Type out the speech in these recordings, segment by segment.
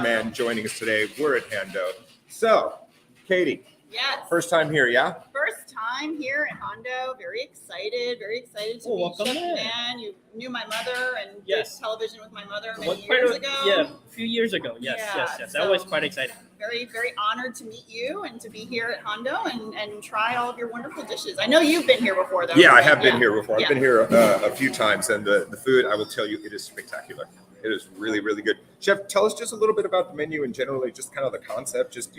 Man joining us today. We're at Hando. So, Katie, Yes. first time here, yeah? First time here at Hando. Very excited to meet welcome Chef in. Man. You knew my mother and Yes. did television with my mother Well, many years ago. Yeah, a few years ago. Yes. Yeah, That was quite exciting. Very, very honored to meet you and to be here at Hando and try all of your wonderful dishes. I know you've been here before, though. Yeah, I have been here before. I've Yeah. been here a few times, and the food, I will tell you, it is spectacular. It is really, really good. Chef, tell us just a little bit about the menu and generally just kind of the concept, just,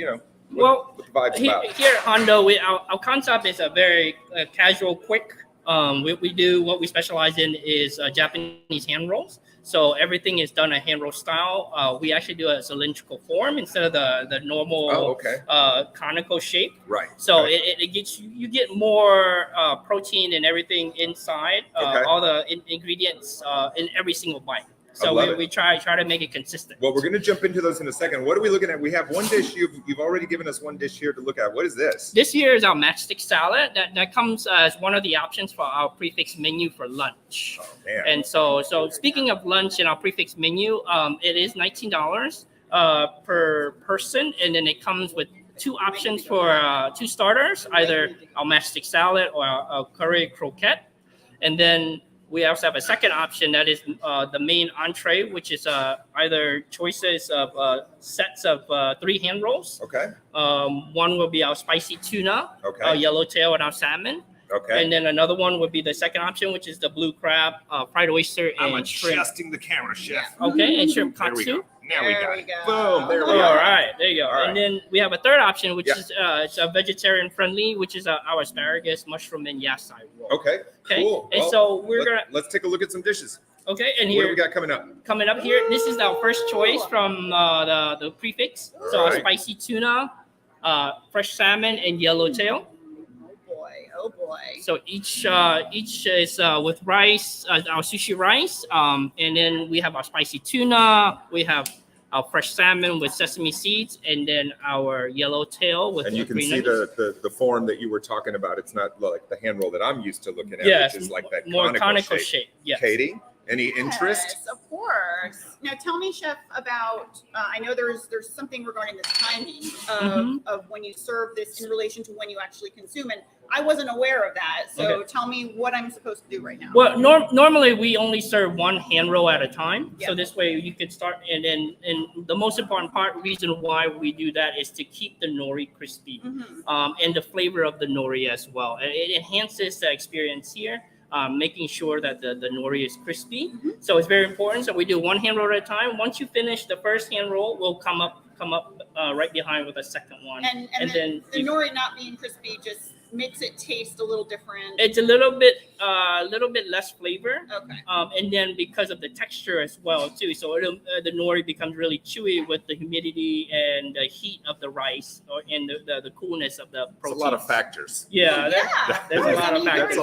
what the vibe's about. Here at Hando, our concept is a very casual, quick. We do what we specialize in is Japanese hand rolls. So everything is done a hand roll style. We actually do a cylindrical form instead of the normal conical shape. Right. So right. it gets you get more protein and everything inside. All the ingredients in every single bite. So we try to make it consistent. Well, we're going to jump into those in a second. What are we looking at? We have one dish. You've already given us one dish here to look at. What is this? This here is our matchstick salad. That comes as one of the options for our prefix menu for lunch. Oh, man. And so speaking of lunch in our prefix menu, it is $19 per person, and then it comes with two options for two starters, either our matchstick salad or a curry croquette, and then we also have a second option that is the main entree, which is either choices of sets of 3 hand rolls. Okay. One will be our spicy tuna, our yellowtail, and our salmon. Okay. And then another one would be the second option, which is the blue crab, fried oyster, and I'm shrimp. adjusting the camera, chef. Okay, and shrimp katsu. Now we got it. Go. Boom. There we All go. right, there you go. All right. And then we have a third option, which is it's a vegetarian friendly, which is our asparagus, mushroom, and yasai roll. Okay. Cool. And Well, so let's take a look at some dishes. Okay, and What do we here got coming up? here, this is our first choice from the prefix. So our Right. spicy tuna, fresh salmon, and yellowtail. Oh boy. So each is with rice, our sushi rice, and then we have our spicy tuna. We have our fresh salmon with sesame seeds, and then our yellowtail with And you can green see onions. the form that you were talking about. It's not like the hand roll that I'm used to looking at, Yes, which is like that more conical shape. shape. Yes. Katie, any interest? Yes, of course. Now, tell me, Chef, about. I know there's something regarding the timing of when you serve this in relation to when you actually consume it. I wasn't aware of that, so tell me what I'm supposed to do right now. Well, normally we only serve one hand roll at a time. Yeah. So this way you can start, and the most important reason why we do that is to keep the nori crispy, and the flavor of the nori as well. And it enhances the experience here. Making sure that the nori is crispy. So it's very important. So we do one hand roll at a time. Once you finish the first hand roll, we'll come up right behind with a second one. And then the nori not being crispy just makes it taste a little different. It's a little bit less flavor. Okay. And then because of the texture as well too, so the nori becomes really chewy with the humidity and the heat of the rice, and the coolness of the protein. It's a lot of factors. Yeah, there's a lot of factors.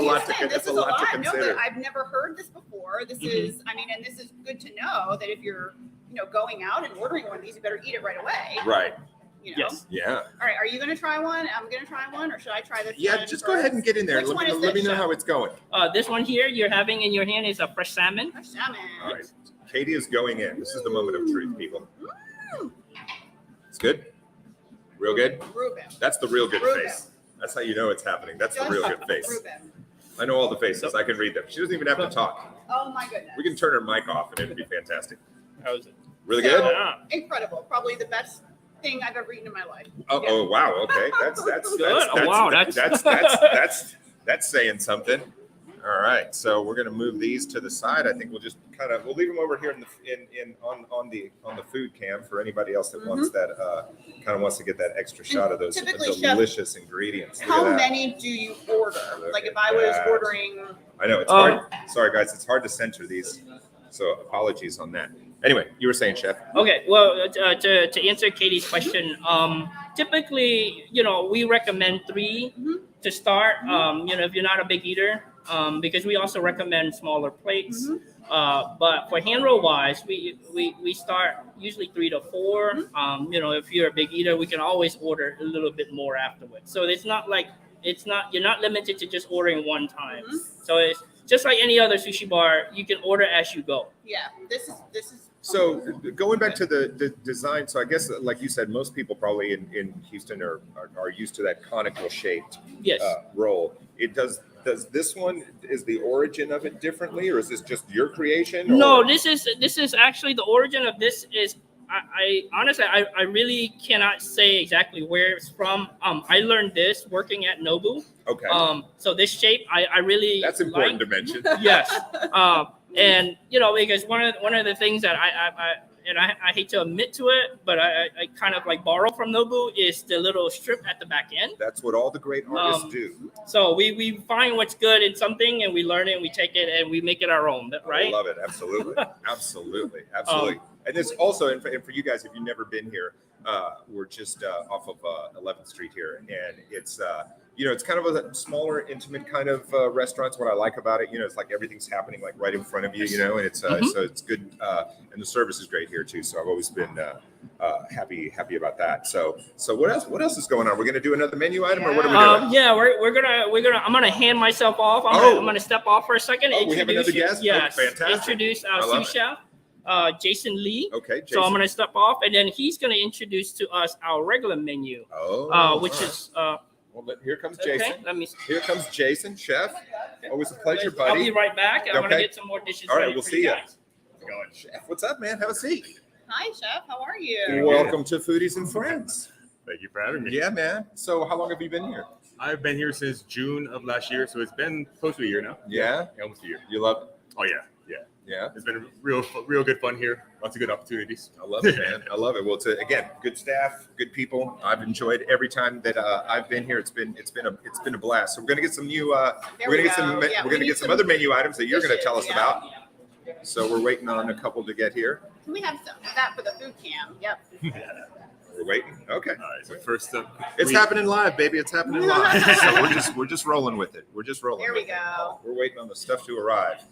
That's a lot to No, consider. I've never heard this before. This is, and this is good to know that if you're, going out and ordering one of these, you better eat it right away. Right. Yes. Yeah. All right. Are you going to try one? I'm going to try one, or should I try this? Yeah. one Just first? go ahead and get in there. Which one is Let me this, know Chef? how it's going. This one here you're having in your hand is a fresh salmon. Fresh salmon. All right. Katie is going in. This is the moment of truth, people. It's good. Real good. Ruben. That's the real good Ruben. face. That's how you know it's happening. That's the Just real good face. Ruben. I know all the faces. I can read them. She doesn't even have to talk. Oh my goodness. We can turn her mic off and it'd be fantastic. How is it? Really So, good? Incredible. Probably the best thing I've ever eaten in my life. Oh, Yeah. oh wow. Okay. That's Good. Oh, wow, that's saying something. All right. So we're gonna move these to the side. I think we'll just we'll leave them over here on the food cam for anybody else that wants that wants to get that extra shot of those Typically, Chef, delicious ingredients. Look How at that. many do you order? Look Like at if I was that. ordering. I know it's hard. Sorry guys, it's hard to censor these. So apologies on that. Anyway, you were saying, Chef. Okay, well, to answer Katie's question, typically, we recommend 3 to start. If you're not a big eater, because we also recommend smaller plates. But for hand roll wise, we start usually 3 to 4. If you're a big eater, we can always order a little bit more afterwards. So it's not like you're not limited to just ordering one time. So it's just like any other sushi bar. You can order as you go. Yeah, this is So going back to the design, so I guess like you said, most people probably in Houston are used to that conical shaped Yes. roll. It does this one, is the origin of it differently, or is this just your creation? Or? No, this is actually the origin of this is I honestly I really cannot say exactly where it's from. I learned this working at Nobu. Okay. So this shape I really That's important like. to mention. Yes. And because one of the things that I hate to admit to it, but I kind of like borrow from Nobu is the little strip at the back end. That's what all the great artists do. So we find what's good in something and we learn it and we take it and we make it our own, right? I love it. Absolutely. Absolutely. And this also, and for you guys, if you've never been here, we're just off of 11th Street here, and it's it's kind of a smaller, intimate kind of restaurant. It's what I like about it. It's like everything's happening like right in front of you, and it's so it's good, and the service is great here too. So I've always been happy about that. So what else is going on? We're gonna do another menu item, or what are we doing? Yeah, we're gonna I'm gonna hand myself off. I'm gonna step off for a second. We have another guest. Yes, fantastic. Introduce our sous chef. Jason Lee. Okay, Jason. So I'm gonna step off, and then he's gonna introduce to us our regular menu. Which is well, here comes Jason. Okay, let me. Here comes Jason, chef. Always a pleasure, buddy. I'll be right back. I'm gonna get some more dishes. All right, ready we'll for see you. guys. Chef, what's up, man? Have a seat. Hi, Chef. How are you? Welcome to Foodies and Friends. Thank you for having me. Yeah, man. So how long have you been here? I've been here since June of last year, so it's been close to a year now. Yeah? Almost a year. You love it? Oh, yeah. Yeah. It's been real good fun here. Lots of good opportunities. I love it, man. I love it. Well, again, good staff, good people. I've enjoyed every time that I've been here. It's been a blast. So we're gonna get some new. We're gonna get some other menu items that you're gonna tell us about. So we're waiting on a couple to get here. Can we have some of that for the food cam? Yep. We're waiting. Okay. All right. So first up, it's happening live, baby. It's happening live. So we're just rolling with it. We're just rolling. There we go. We're waiting on the stuff to arrive.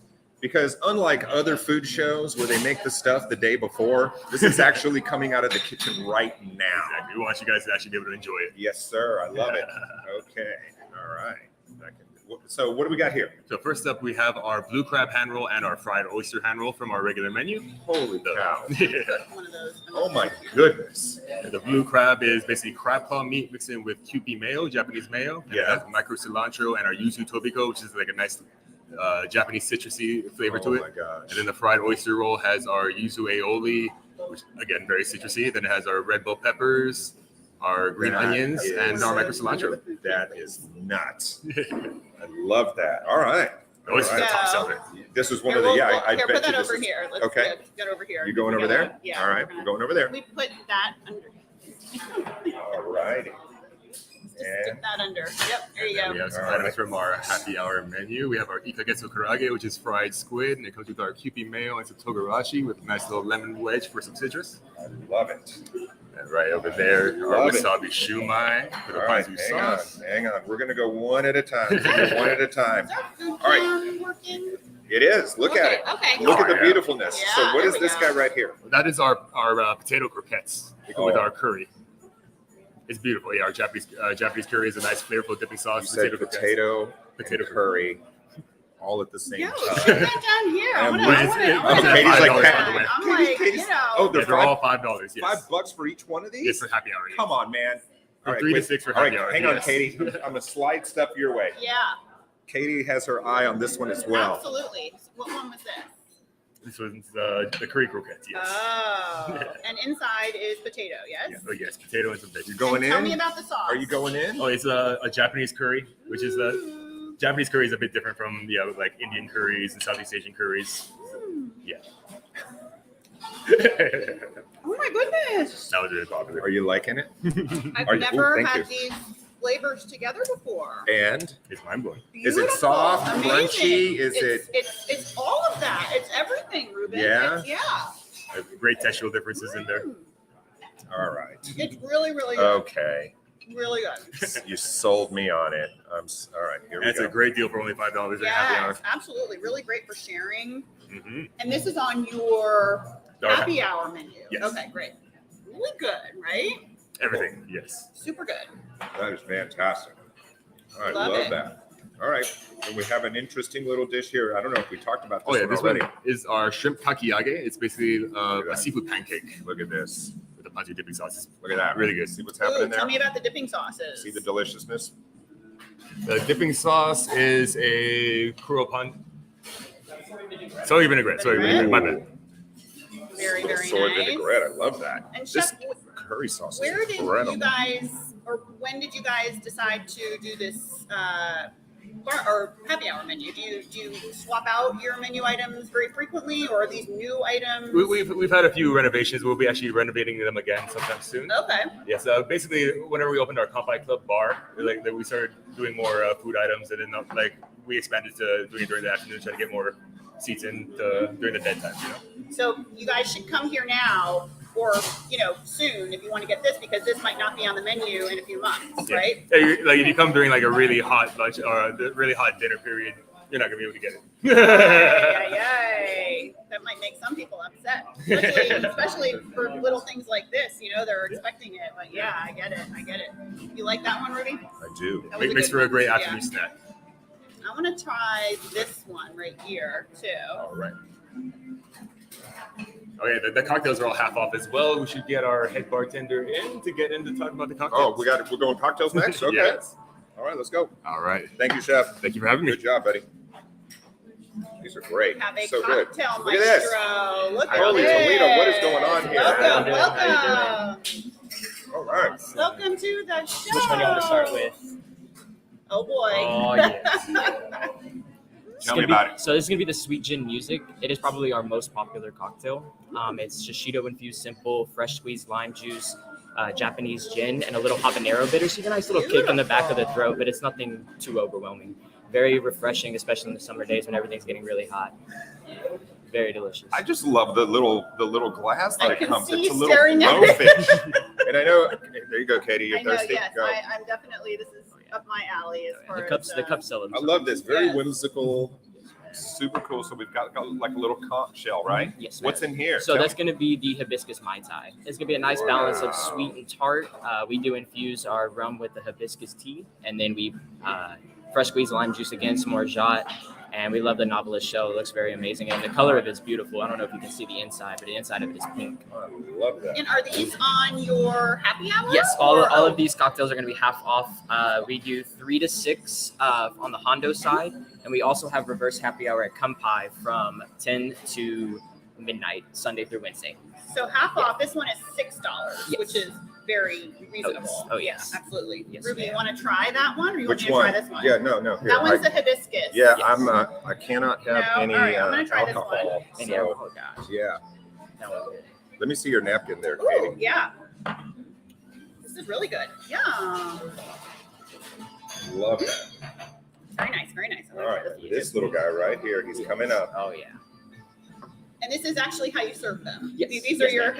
Because unlike other food shows where they make the stuff the day before, this is actually coming out of the kitchen right now. Exactly. We want you guys to actually be able to enjoy it. Yes, sir. I love it. Okay. All right. So what do we got here? So first up, we have our blue crab hand roll and our fried oyster hand roll from our regular menu. Holy cow. One of those. Oh, my goodness. And the blue crab is basically crab claw meat mixed in with Kewpie mayo, Japanese mayo. And it has micro cilantro and our yuzu tobiko, which is like a nice Japanese citrusy flavor to it. Oh my gosh. And then the fried oyster roll has our yuzu aioli, which again very citrusy. Then it has our red bell peppers, our green onions, and our micro cilantro. That is nuts. I love that. All right. The oyster's the top seller. This was one of the I bet put that you this over is, here. Let's okay. get over here. You going over there? Yeah. All right. We're going over there. We put that under. All righty. Stick that under. Yep, there you go. We have some items from our happy hour menu. We have our ikagetsu karage, which is fried squid, and it comes with our Kewpie mayo and some togarashi with a nice little lemon wedge for some citrus. I love it. And right over there, our wasabi shumai with a All right, paizu sauce. hang on. We're going to go one at a time. One at a time. Is our food All right. cam working? It is. Look at it. Okay. Look at the yeah. beautifulness. Yeah, So what there is we this go. guy right here? That is our potato croquettes. They come with Oh. our curry. It's beautiful. Yeah, our Japanese curry is a nice flavorful dipping sauce. You said potato curry, all at the same Yo, time. shoot that down here. I And wanna- what I is wanna- it? I wanna- Katie's like, I'm hey, like, Katie's- you know. oh, They're all $5. Yes. $5 for each one of these? Yes, for happy hour. Yes. Come on, man. From 3 to wait. 6 for All right, happy hour. hang on, yes. Katie. I'm gonna slide stuff your way. Yeah, Katie has her eye on this one as well. absolutely. What one was this? This one's the curry croquettes. Yes. Oh, and inside is potato, yes? Yeah, oh yes, potato and some veggies. You going And tell me in? about the sauce. Are you going in? Oh, it's a Japanese curry, which is Japanese curry is a bit different from the other like Indian curries and Southeast Asian curries. Yeah. Oh my goodness. That was really popular. Are you liking it? I've Are you- never thank had you. these flavors together before. And It's mind blowing. is it Beautiful, soft, amazing. crunchy? Is It's all of that. It's everything, Ruben. Yeah? Yeah. Great textural differences in there. all right? It's really, really good. Okay, Really good. you sold me on it. All right. Here we That's go. a great deal for only $5 at happy hour. Yes, absolutely. Really great for sharing. Mm-hmm. And this is on your happy hour menu. Yes. Okay, great. Really good, right? Everything, yes. Super good. That is fantastic. I Love love it. that. All right. And we have an interesting little dish here. I don't know if we talked about this Oh yeah, one this already. one is our shrimp kakiyage. It's basically a seafood pancake Look at this. with a bunch of dipping sauces. Look at that. Really good. See what's happening Ooh, there? tell me about the dipping sauces. See the deliciousness? The dipping sauce is a kuropon. Soy vinaigrette. My bad. Very, very Soy nice. vinaigrette. I love that. And This Chef, curry sauce is where did incredible. you guys, or when did you guys decide to do this bar or happy hour menu? Do you swap out your menu items very frequently, or are these new items? We've had a few renovations. We'll be actually renovating them again sometime soon. Okay. Yeah, so basically, whenever we opened our Kanpai Club bar, we started doing more food items, and then we expanded to doing it during the afternoon, trying to get more seats in during the dead time. So you guys should come here now, or soon if you want to get this, because this might not be on the menu in a few months, right? Yeah, if you come during like a really hot lunch or a really hot dinner period, you're not gonna be able to get it. Yay. That might make some people upset, especially for little things like this. They're expecting it. But yeah, I get it. You like that one, Ruby? I do. That was Makes good for a one. great Yeah. afternoon snack. I want to try this one right here too. All right. Okay, the cocktails are all half off as well. We should get our head bartender in to get into talk about the cocktails. Oh, we're going cocktails next? Okay. Yes. All right, let's go. All right. Thank you, Chef. Thank you for having me. Good job, buddy. These are great. Have a So good. cocktail Look at this. maestro. Look at Holy this. Toledo, what is going on here? Welcome, How you welcome. All right. Welcome to the show. Which one you want to start with? Oh boy. Oh yes. Tell me about it. So this is gonna be the sweet gin music. It is probably our most popular cocktail. It's shishito infused, simple, fresh squeezed lime juice, Japanese gin, and a little habanero bitter. So you get a nice little kick in the back of the throat, but it's nothing too overwhelming. Very refreshing, especially in the summer days when everything's getting really hot. Very delicious. I just love the little glass that I it can comes. see It's a you little staring at blowfish. And I know. There you go, Katie. You're I know, thirsty. yes. Go. I'm definitely, this is up my alley as far the as cups sell them. I love this. Very Yes. whimsical, super cool. So we've got like a little conch shell, right? Yes. What's in here? So Tell that's me. going to be the hibiscus mai tai. It's going to be a nice balance of sweet and tart. We do infuse our rum with the hibiscus tea, and then we fresh squeezed lime juice again, some more jat, and we love the novelist shell. It looks very amazing, and the color of it is beautiful. I don't know if you can see the inside, but the inside of it is pink. I love that. And are these on your happy hour? Yes, all or- of these cocktails are going to be half off. We do 3 to 6 on the Hando side, and we also have reverse happy hour at Kanpai from 10 to midnight, Sunday through Wednesday. So half off. This one is $6, Yes. which is very reasonable. Oh, yes. Yeah, absolutely. Yes, Ruby, you ma'am. want to try that one, or you Which want me one? to try this one? Yeah, no. Here, That one's I, the hibiscus. yeah, Yes. I cannot have No? any All right, I'm gonna try this alcohol. one. And So, oh gosh, yeah. that was good. Let me see your napkin there, Ooh, Katie. yeah. This is really good. Yeah. Love that. Very nice. Very nice. I'm All gonna right, try this one. this little guy right here, he's coming up. Oh yeah. And this is actually how you serve them. Yes. These are Yes, your.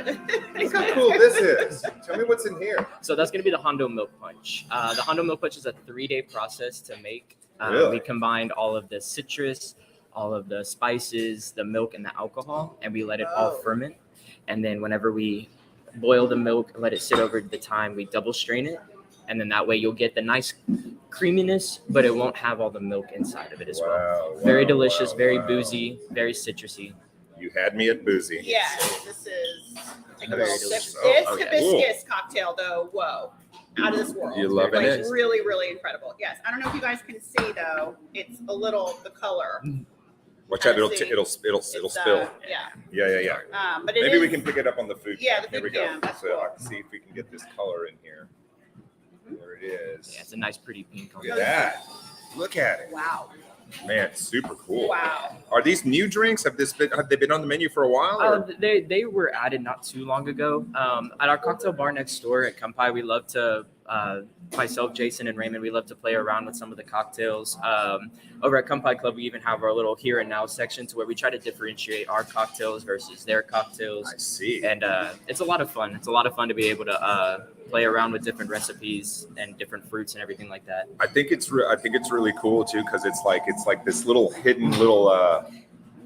Look how cool this is. Tell me what's in here. So that's going to be the Hando milk punch. The Hando milk punch is a 3-day process to make. Really? We combined all of the citrus, all of the spices, the milk, and the alcohol, and we let it all Oh. ferment. And then whenever we boil the milk, let it sit over the time, we double strain it. And then that way you'll get the nice creaminess, but it won't have all the milk inside of it as well. Very delicious, very boozy, very citrusy. You had me at boozy. Yes, this is. Take a Very little sip. delicious. This Oh, hibiscus cocktail, though, whoa, out of this world. You loving like, it? Really, really incredible. Yes, I don't know if you guys can see though. It's a little the color. Watch out, it'll See. it'll It's, spill. Yeah. Yeah. But it Maybe is, we can pick it up on the food. Yeah, the Here we food go. cam, that's So cool. I can see if we can get this color in here. There it is. Yeah, it's a nice, pretty pink. Look at that. Look at it. Wow. Man, super cool. Wow. Are these new drinks? Have they been on the menu for a while? Or? They were added not too long ago. At our cocktail bar next door at Kanpai, we love to, myself, Jason, and Raymond, we love to play around with some of the cocktails. Over at Kanpai Club, we even have our little here and now section to where we try to differentiate our cocktails versus their cocktails. I see. And it's a lot of fun. It's a lot of fun to be able to play around with different recipes and different fruits and everything like that. I think it's really cool too because it's like this little hidden little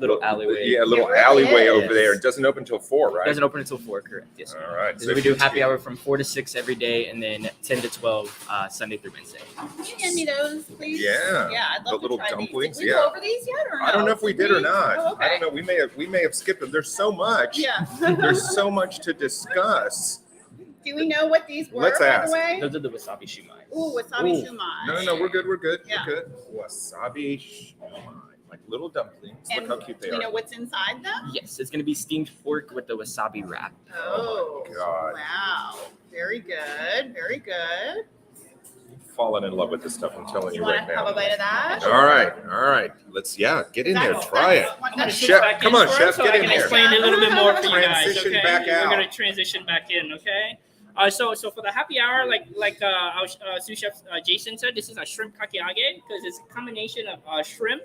little alleyway. Yeah, a little It really alleyway is. over there. It doesn't open until 4, right? Doesn't open until 4, correct? Yes. Sir. All right. So we do happy hour from 4 to 6 every day, and then 10 to 12 Sunday through Wednesday. Can you hand me those, please? Yeah. Yeah, I'd love The little to try dumplings, these. Did we yeah. go over these yet or no? I don't know if we did or not. Oh, okay. I don't know. We may have skipped them. There's so much. Yeah. There's so much to discuss. Do we know what these were, Let's by ask. the way? Those are the wasabi shumai. Ooh, wasabi Ooh. shumai. No, we're good. We're good. Yeah. We're good. Wasabi shumai, like little dumplings. And Look how cute they do we are. know what's inside them? Yes, it's gonna be steamed pork with the wasabi wrap. Oh, God. wow. Very good. Very good. Fallen in love with this stuff. I'm telling Do you you want right to have a now. bite of that? All right. Let's get in there. Try it. I'm gonna Chef, switch back come in on, for Chef, it so get I in can there. explain a little bit more for you guys. Transition Okay, back out. we're gonna transition back in. Okay. So for the happy hour, like our sous chef Jason said, this is a shrimp kakiage because it's a combination of shrimp,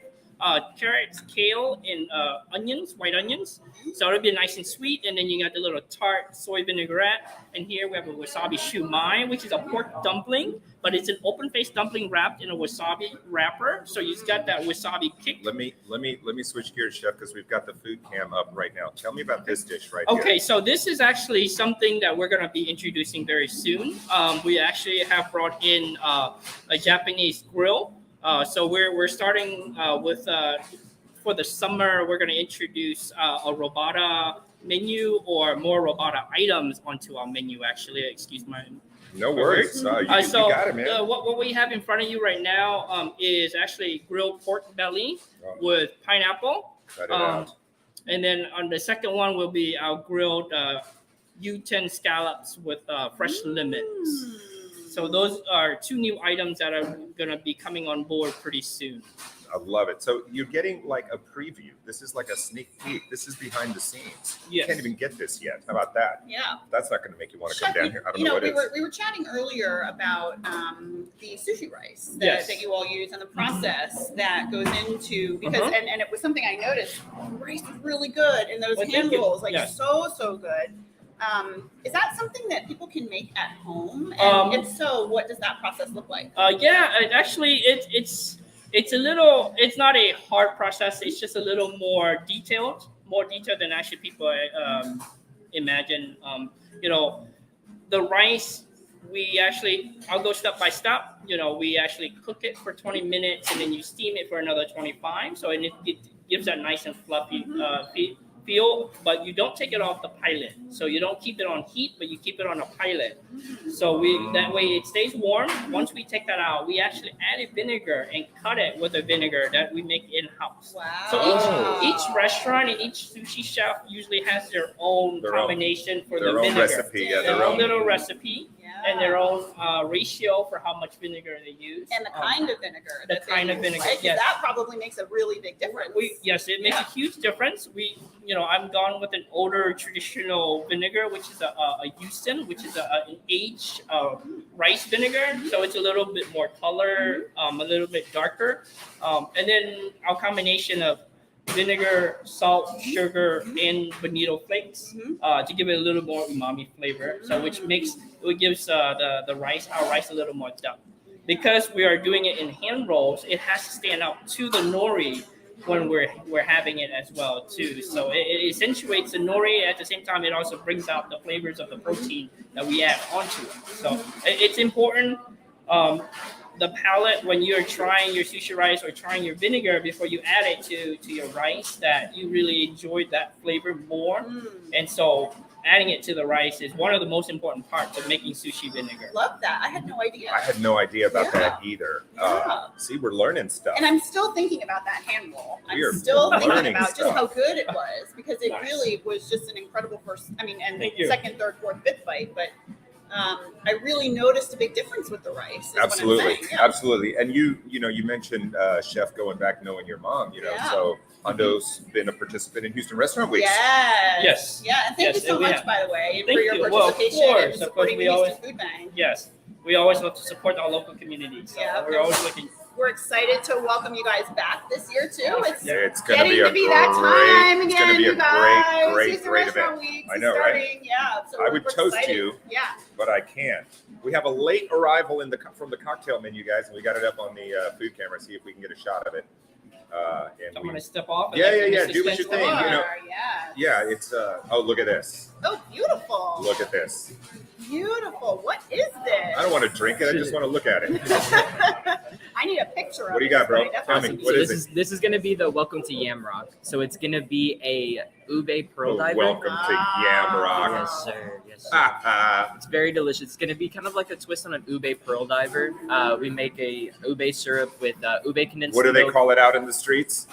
carrots, kale, and onions, white onions. So it'll be nice and sweet. And then you got the little tart soy vinaigrette. And here we have a wasabi shumai, which is a pork dumpling, but it's an open-faced dumpling wrapped in a wasabi wrapper. So you've got that wasabi kick. Let me switch gears, Chef, because we've got the food cam up right now. Tell me about this dish right Okay, here. so this is actually something that we're going to be introducing very soon. We actually have brought in a Japanese grill. So we're starting with for the summer. We're going to introduce a Robata menu or more Robata items onto our menu. Actually, excuse my. No worries. You So got it, man. what we have in front of you right now is actually grilled pork belly Oh, with pineapple. cut it out. And then on the second one will be our grilled U10 scallops with fresh lemons. So those are 2 new items that are going to be coming on board pretty soon. I love it. So you're getting like a preview. This is like a sneak peek. This is behind the scenes. You Yes. can't even get this yet. How about that? Yeah. That's not going to make you want to come Chef, down here. I don't know what we it is. were chatting earlier about the sushi rice that, Yes. that you all use and the process that goes into because Uh-huh. and it was something I noticed. The rice was really good in those Well, hand thank you. rolls, like Yes. so good. Is that something that people can make at home? And if so, what does that process look like? It's a little. It's not a hard process. It's just a little more detailed than actually people imagine. The rice. I'll go step by step. We actually cook it for 20 minutes and then you steam it for another 25. So it gives that nice and fluffy feel, but you don't take it off the pilot. So you don't keep it on heat, but you keep it on a pilot. So that way it stays warm. Once we take that out, we actually add a vinegar and cut it with a vinegar that we make in-house. Wow. So each restaurant and each sushi chef usually has their own combination for the Their own vinegar. recipe. Yeah, Their own little recipe Yeah. and their own ratio for how much vinegar they use. And the kind of vinegar. the that they kind of use, vinegar, right? 'Cause yes. that probably makes a really big difference. It makes a huge difference. I'm gone with an older traditional vinegar, which is a Houston, which is an aged rice vinegar. So it's a little bit more color, a little bit darker. And then our combination of vinegar, salt, sugar, and bonito flakes to give it a little more umami flavor. So which gives our rice a little more depth. Because we are doing it in hand rolls, it has to stand out to the nori when we're having it as well too. So it accentuates the nori. At the same time, it also brings out the flavors of the protein that we add onto it. So it's important. The palate when you're trying your sushi rice or trying your vinegar before you add it to your rice, that you really enjoy that flavor more. And so adding it to the rice is one of the most important parts of making sushi vinegar. Love that. I had no idea. I had no idea about that either. Yeah. See, we're learning stuff. And I'm still thinking about that hand roll. We are I'm still thinking learning about stuff. just how good it was because it Nice. really was just an incredible first. And Thank you. second, third, fourth, fifth bite. But I really noticed a big difference with the rice. is what I'm Absolutely, saying. Yeah. absolutely. And you mentioned Chef going back knowing your mom. Yeah. So Hando's been a participant in Houston Restaurant Weeks. Yes. Yeah. And thank Yes, you so and we much, have- by the way, Thank for your you. Well, of participation course. and Of course, supporting we the always- Houston Food Bank. Yes. We always love to support our local communities. So Yeah, we're always looking. We're excited to welcome you guys back this year too. It's Yeah, it's going to getting be a to be great. that time It's again, going to be a you guys. great Houston event. Restaurant Weeks I is know, right? starting. Yeah, so I would we're toast excited. you. Yeah. But I can't. We have a late arrival from the cocktail menu, guys, and we got it up on the food camera. See if we can get a shot of it. And I'm we, gonna step off. And Yeah, let yeah, the do what you suspense think, go you on. know. Yes. yeah, it's oh, look at this. Oh, beautiful. Look at this. Beautiful. What is this? I don't want to drink it. I just want to look at it. I need a picture of it. What do you got, bro? but I Tell definitely me, need what to- is it? This is gonna be the welcome to Yamrock. So it's gonna be a ube pearl Oh, diver. welcome to Yamrock. Yes, sir. Yes, sir. Ah, It's very delicious. It's going to be kind of like a twist on an ube pearl diver. We make a ube syrup with ube condensed what do they milk, call it out in the streets?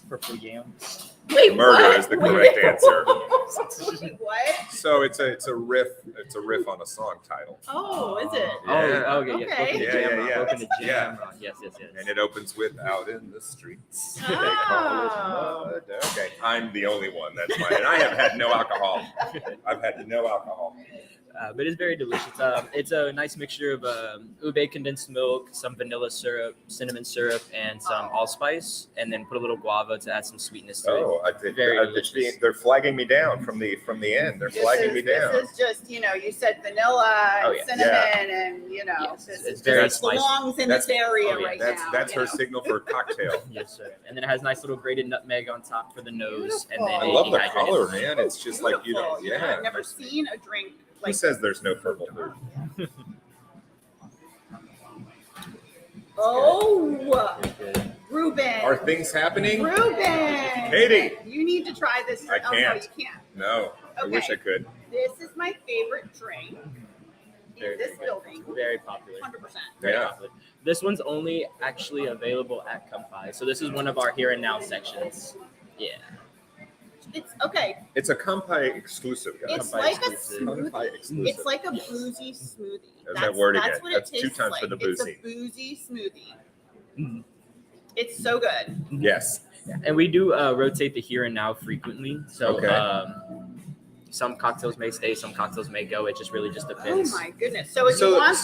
purple yams. Wait, Murder what? is the correct answer. Wait, what? So it's a riff. It's a riff on a song title, Oh, is it? Yeah. Oh, okay. Okay. Yes. Welcome to Jamrock. Yeah. Welcome to Yeah. Jamrock. Yes. and it opens with "Out in the streets." They call Oh. it mud. Okay, I'm the only one. That's fine. And I have had no alcohol. I've had no alcohol. But it's very delicious. It's a nice mixture of ube condensed milk, some vanilla syrup, cinnamon syrup, and some allspice, and then put a little guava to add some sweetness to it. Oh, I think Very they're flagging me down from the end. They're flagging me down. This is just, you said vanilla and Oh, yeah. cinnamon and, Yes, this it's is very just belongs in this area oh, yeah. right That's now. that's you her know. signal for a cocktail. Yes, sir. And then it has nice little grated nutmeg on top for the nose, and then Beautiful. I a love the dehydrated color, milk. man. It's just like Beautiful. yeah. I've never seen a drink Who like says there's no purple food? Oh, Very good. Ruben. Are things happening? Ruben. Katie. You need to try this. I Oh, no, can't. you can't. No, I wish I could. This is my favorite drink Very, in this very good. building. Very popular. 100%. Very Yeah. popular. This one's only actually available at Kanpai. So this is one of our here and now sections. Yeah. It's okay. It's a Kanpai exclusive, guys. It's Kanpai like a exclusive. smoothie. Kanpai exclusive. It's like a boozy smoothie. There's that word that's again. what That's it 2 tastes times like. for the It's boozy. a boozy smoothie. Mhm. It's so good. Yes. And we do rotate the here and now frequently. So Okay. some cocktails may stay, some cocktails may go. It just really just Oh depends. my goodness. So if you want this,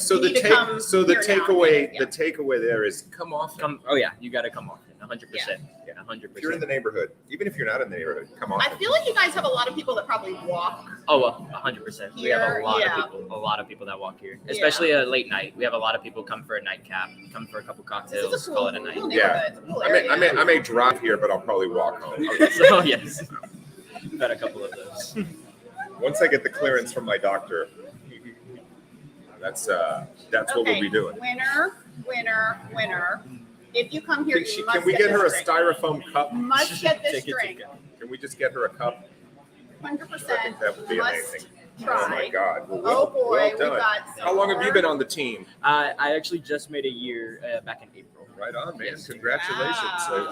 So you the need to come takeaway Yeah. the takeaway there is come off. Oh yeah, you got to come off. 100%. Yeah, If you're in the 100%. neighborhood, even if you're not in the neighborhood, come on. I feel like you guys have a lot of people that probably walk. Oh, 100%. We have Here, a lot yeah. of people that walk here, especially a late night. We have a lot of people come for a nightcap, come for a couple This cocktails, is a call cool, it a night. cool Yeah. neighborhood. It's a cool I may, area. I may I may drop here, but I'll probably walk home. So yes, got a couple of those. Once I get the clearance from my doctor, that's what we'll be doing. Winner. If you come here, you must Can we get get her a this drink. styrofoam cup? Must get this Take it, drink. take it. Can we just get her a cup? 100%. I think that would be must amazing. try. Oh my God! Well, Oh boy, well we done. got. How long have you been on the team? I actually just made a year back in April. Right on, man! Yes. Congratulations. Wow.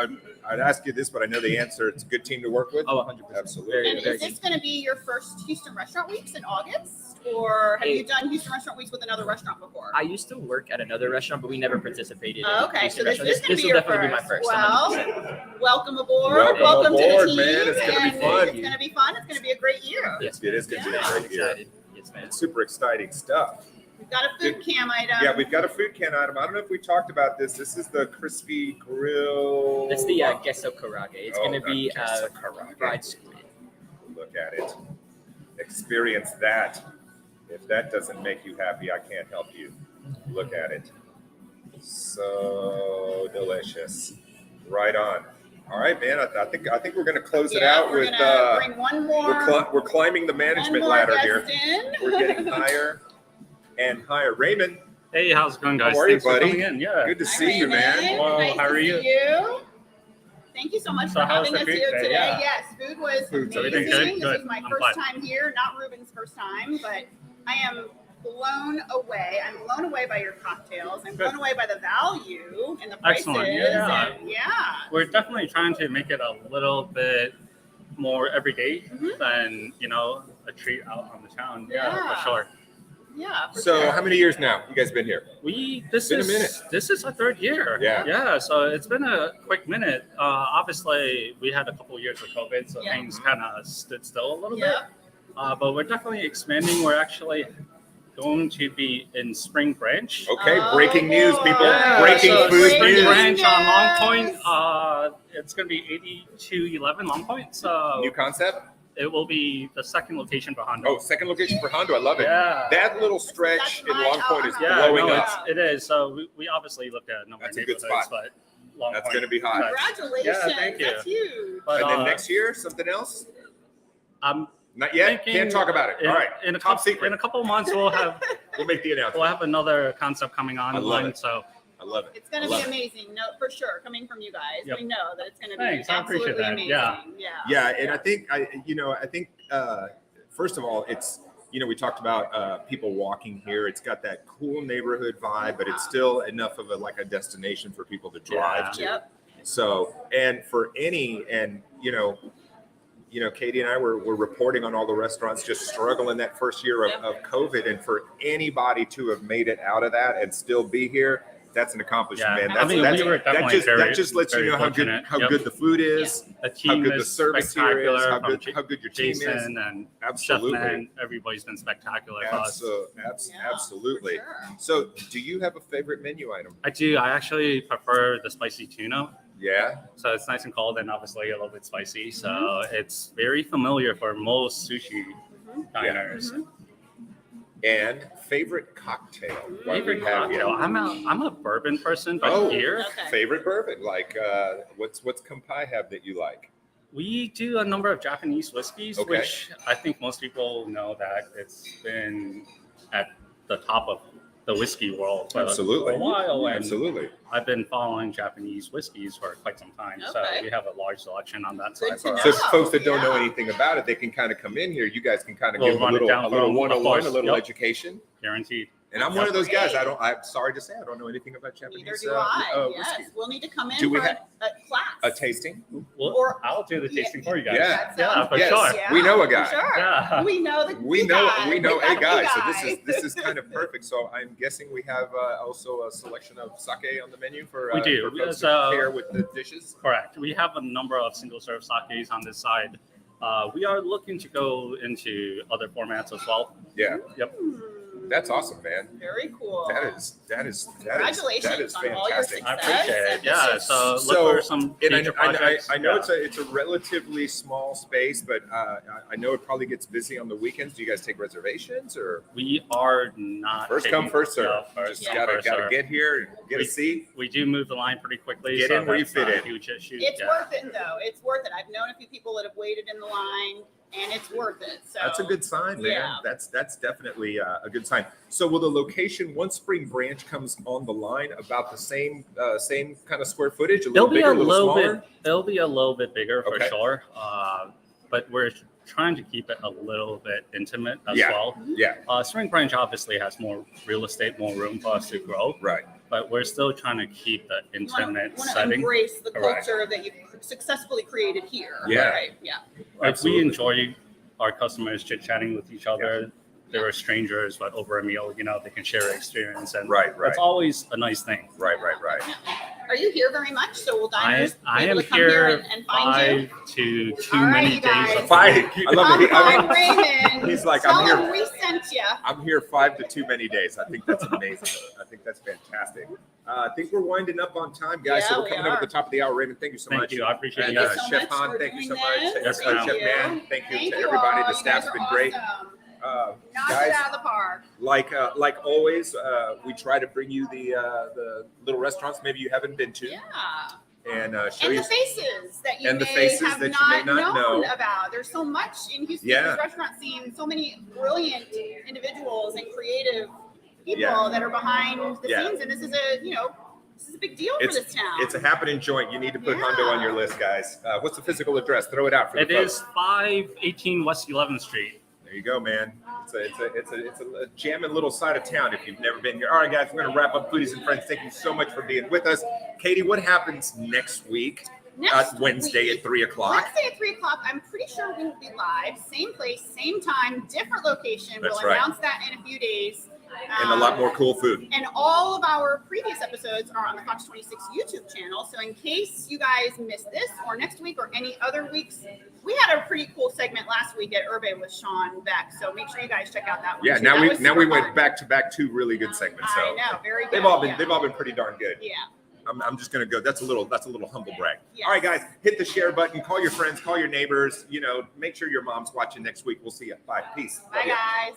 And I'd ask you this, but I know the answer. It's a good team to work with. Oh, 100%. Absolutely. And Very is this going to be your first Houston Restaurant Weeks in August, or have you done Houston Restaurant Weeks with another restaurant before? I used to work at another restaurant, but we never participated. Oh, in okay, Houston so this restaurant. is going to This be will your definitely first. be my first. Well, 100%. welcome aboard. Welcome to aboard, the team. man. It's gonna be and fun. It's going to be fun. It's going to be a great year. Yes, It is going to be a Yeah. great year. excited. Yes, man. It's super exciting stuff. We've got a food cam item. Yeah, we've got a food can item. I don't know if we talked about this. This is the crispy grill. That's the gesso karage. It's going to be fried squid. Look at it. Experience that. If that doesn't make you happy, I can't help you. Look at it. So delicious. Right on. All right, man. I think we're going to close it out we're with. gonna bring one more. We're climbing the management one more ladder guest here. in. We're getting higher and higher. Raymond, Hey, how's it going, guys? How are you, Thanks for buddy? coming in. Yeah. good to Hi, see you, man. Raymond. Well, Nice how to are you? see you? Thank you so much So for how's having the us food here today? today. Yeah. Yes, food was Food's amazing. everything good? This Good. is my I'm first glad. time here, not Ruben's first time, but I am blown away. I'm blown away by your cocktails. I'm blown away by the value and the prices. Excellent. Yeah. And yeah. We're definitely trying to make it a little bit more everyday Mhm. than, a treat out on the town. Yeah, Yeah. for sure. Yeah. For So, sure. how many years now? You guys been here? This Been a is minute. This is our third year. Yeah. Yeah. So it's been a quick minute. Obviously, we had a couple years of COVID, so Yeah. things kind of stood still a little Yeah. bit. But we're definitely expanding. We're actually going to be in Spring Branch. Okay, Oh, breaking news, people. boy. Breaking so food Spring Breaking news. Branch on Long news. Point. It's going to be 8211 Long Point. So New concept? it will be the second location for Hando. Oh, second location for Hondo. I love it. Yeah. That little stretch That's in Long Point is my- Yeah, blowing no, up. it is. So we obviously looked at a number That's of a good neighborhoods, spot. Long That's Point. going to be hot. Congratulations. Yeah, thank you. That's huge. But, And then next year, something else? I'm Not yet. thinking Can't talk about it. in, All right. in a Top couple secret. in a couple of months We'll make the announcement. we'll have another concept coming love online. it. So I love it. It's going to I be love it. amazing. No, for sure. Coming from you guys, Yep. we know that it's going to be Thanks, I appreciate absolutely that. amazing. Yeah. Yeah. Yeah, and I think first of all, it's we talked about people walking here. It's got that cool neighborhood vibe, but it's still enough of a destination for people to drive to. Yep. So, and for Katie and I were reporting on all the restaurants just struggling that first year of COVID, and for anybody to have made it out of that and still be here, that's an accomplishment, Yeah. man. I mean, we were definitely That just lets you very know how good fortunate. the food is, the how team good the is service here is, spectacular. how good your team is. Jason and Absolutely. Chef Man, everybody's been spectacular for us. Yeah, Absolutely. for sure. So, do you have a favorite menu item? I do. I actually prefer the spicy tuna. Yeah. So it's nice and cold and obviously a little bit spicy. So Mm-hmm. it's very familiar for most sushi diners. Mm-hmm. And favorite cocktail? What Favorite we have here? cocktail. I'm a bourbon person, but Oh. here Okay. Favorite bourbon? Like, what's Kanpai have that you like? we do a number of Japanese whiskeys, Okay. which I think most people know that it's been at the top of the whiskey world for Absolutely. a while. And Absolutely. I've been following Japanese whiskeys for quite some time. So Okay. we have a large selection on that Good side. to for know. So us. folks that don't know Yeah. anything about it, they can kind of come in here. You guys can kind of We'll give them run it down a for little them, of 101, a course. little Yep. education. Guaranteed. And I'm Yep. one of those guys. Great. I'm sorry to say I don't know anything about Neither Japanese do I. whiskey. Yes. We'll need to come in Do we for have a class. A tasting? Well, Or- I'll do the tasting for you guys. Yeah. That Yeah, sounds for Yes. sure. Yeah, We know a for guy. Sure. Yeah. We know the We the know guy. a The guy. So guy. this is kind of perfect. So I'm guessing we have also a selection of sake on the menu for We do. for folks So- to pair with the dishes. Correct. We have a number of single serve sakes on this side. We are looking to go into other formats as well. Yeah, That's awesome, man. Very cool. That is Congratulations on all your fantastic. I success. appreciate it. And Yeah. this is- So look So, for some And future projects. I know Yeah. it's a relatively small space, but I know it probably gets busy on the weekends. Do you guys take reservations or We are not first taking- come first serve? Yeah, first Just come, gotta first serve. get here, get a We- seat. We do move the line pretty quickly. Get so in where you that's fit not a in. Huge issue. It's Yeah. worth it though. It's worth it. I've known a few people that have waited in the line, and it's worth it. So That's a good sign, man. Yeah. That's definitely a good sign. So will the location, once Spring Branch comes on the line, about the same kind of square footage? A little It'll be bigger, a little smaller? bit. It'll be a little bit bigger for Okay. sure. But we're trying to keep it a little bit intimate as Yeah. well. Yeah, Spring Branch obviously has more real estate, more room for us to grow, right. but we're still trying to keep the you want intimate to setting. embrace the Correct. culture that you've successfully created here. Yeah. Right. Yeah. Like Absolutely. we enjoy our customers chit chatting with each other. They're strangers, but over a meal, they can share an experience, and Right. that's always a nice thing. Right. Are you here very much? So will diners I be able am to come here here and find you? 5 to 2 All right, many you days. guys. of Five. the week. I love it. Come by Raymond. He's like, Tell I'm here. him we sent you. I'm here 5 to too many days. I think that's amazing. I think that's fantastic. I think we're winding up on time, guys. Yeah, so we're we coming up are. at the top of the hour. Raymond, thank you so Thank much. you. I appreciate And you Thank guys. you so Chef much Han, for thank you so doing much. this. Yes, And ma'am. Chef Man, thank you to you everybody. all. The You staff's guys been are great. awesome. Knocked Knocked it out of the park. like always, we try to bring you the little restaurants maybe you haven't been to, Yeah. and show And you. the faces that you And the may faces have that you may not not known know. about. There's so much in Houston's Yeah. restaurant scene, so many brilliant individuals and creative people Yeah. that are behind the Yeah. scenes. And this is a big deal for this town. It's a happening joint. You need to put Yeah. Hando on your list, guys. What's the physical address? Throw it out for It the folks. is 518 West 11th Street. There you go, man. It's a jamming little side of town if you've never been here. All right, guys, we're going to wrap up Foodies and Friends. Thank you so much for being with us. Katie, what happens next week? Next Wednesday week, at 3 o'clock. Wednesday at 3 o'clock. I'm pretty sure we will be live. Same place, same time, different location. That's we'll right. announce that in a few days. And a lot more cool food. And all of our previous episodes are on the Fox 26 YouTube channel. So in case you guys missed this or next week or any other weeks, we had a pretty cool segment last week at Urbe with Sean Beck. So make sure you guys check out that one. Yeah, too. now That we was now we super went fun. back to back 2 really good segments. So I know, very good. they've all yeah. been pretty darn good. Yeah. I'm just gonna go. That's a little humble brag. Yes. All right, guys, hit the share button. Call your friends. Call your neighbors. Make sure your mom's watching next week. We'll see you. Bye. Peace. Bye, Love ya. guys.